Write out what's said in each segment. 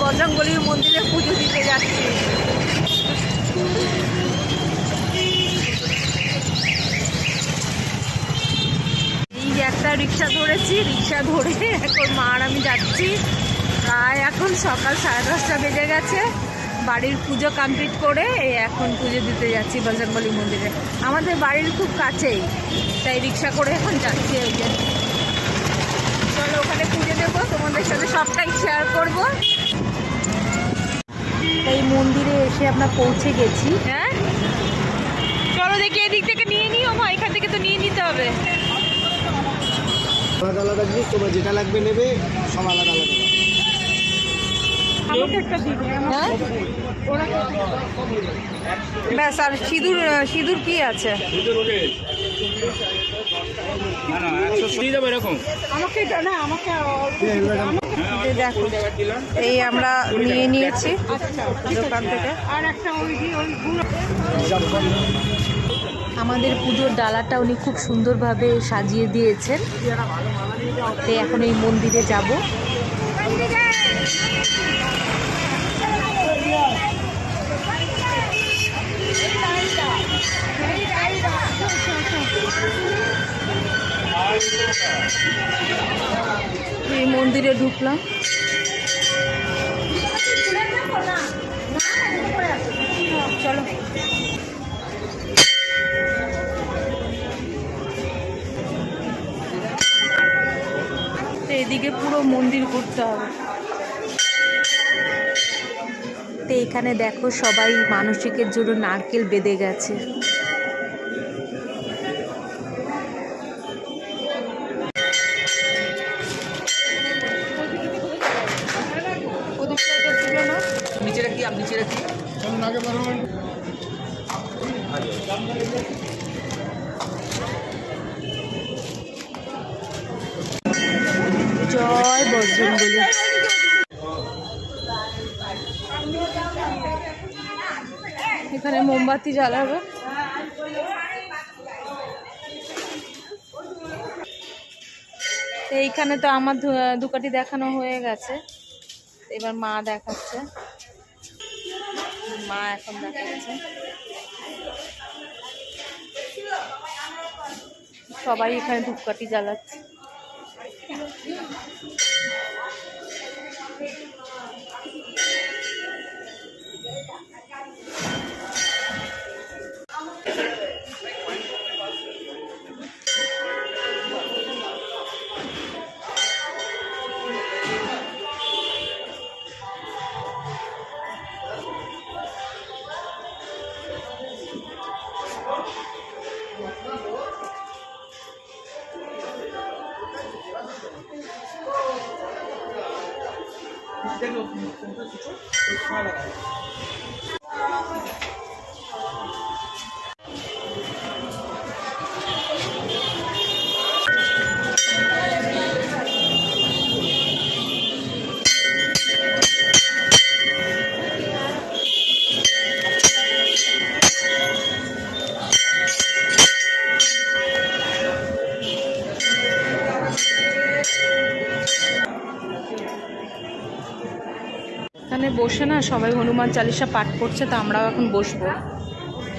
বজরংবলীর মন্দিরে পুজো দিতে যাচ্ছি। এই যে একটা রিক্সা ধরেছি, রিক্সা ধরে এখন মা আর আমি যাচ্ছি। প্রায় এখন সকাল 10:30 বেজে গেছে। বাড়ির পুজো কমপ্লিট করে এখন পুজো দিতে যাচ্ছি বজরংবলী মন্দিরে। আমাদের বাড়ির খুব কাছেই, তাই রিক্সা করে এখন যাচ্ছি। এই যে চলো ওখানে পুজো দেবো, তোমাদের সাথে সবটাই শেয়ার করব। এই মন্দিরে এসে আমরা পৌঁছে গেছি। হ্যাঁ চলো দেখি এদিক থেকে নিয়ে নিও মা, এখান থেকে তো নিয়ে নিতে হবে। আলাদা আলাদা জিনিস তোমার যেটা লাগবে নেবে, সব আলাদা আলাদা। হ্যাঁ ব্যাস। আর সিঁদুর, সিঁদুর কি আছে? দেখো এই আমরা নিয়ে নিয়েছি দোকান থেকে। আমাদের পুজোর ডালাটা উনি খুব সুন্দরভাবে সাজিয়ে দিয়েছেন। তো এখন এই মন্দিরে যাব। এই মন্দিরে ঢুকলাম। চলো এদিকে পুরো মন্দির ঘুরতে হবে। তো এখানে দেখো সবাই মানসিকের জন্য নারকেল বেঁধে গেছে। নিচে রাখি, আপনি নিচে রাখি। জয় বজরংবলী। এখানে মোমবাতি জ্বালাবে। এইখানে তো আমার দুকাটি দেখানো হয়ে গেছে, এবার মা দেখাচ্ছে। মা এখন দেখাচ্ছে। সবাই এখানে ধূপকাঠি জ্বালাচ্ছে। এখানে বসে না সবাই হনুমান চালিসা পাঠ করছে, তো আমরাও এখন বসবো।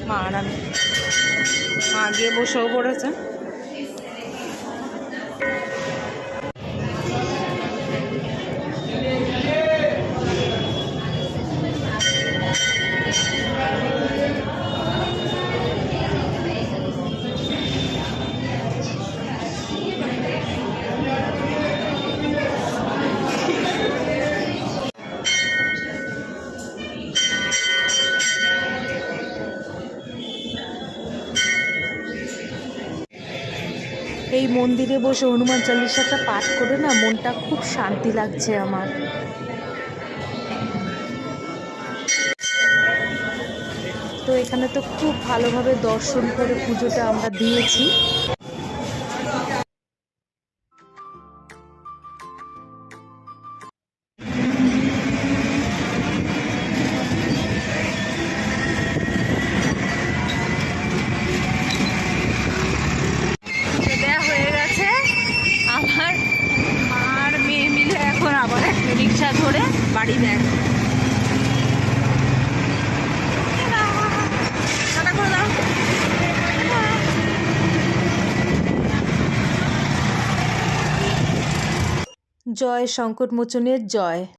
মা আর আমি, মা গিয়ে বসেও পড়েছে। এই মন্দিরে বসে হনুমান চালিসাটা পাঠ করে না মনটা খুব শান্তি লাগছে আমার। তো এখানে তো খুব ভালোভাবে দর্শন করে পুজোটা আমরা দিয়েছি। রিক্সা ধরে বাড়ি ব্যাগ। টাটা করে দাও। জয় সংকটমোচনের জয়।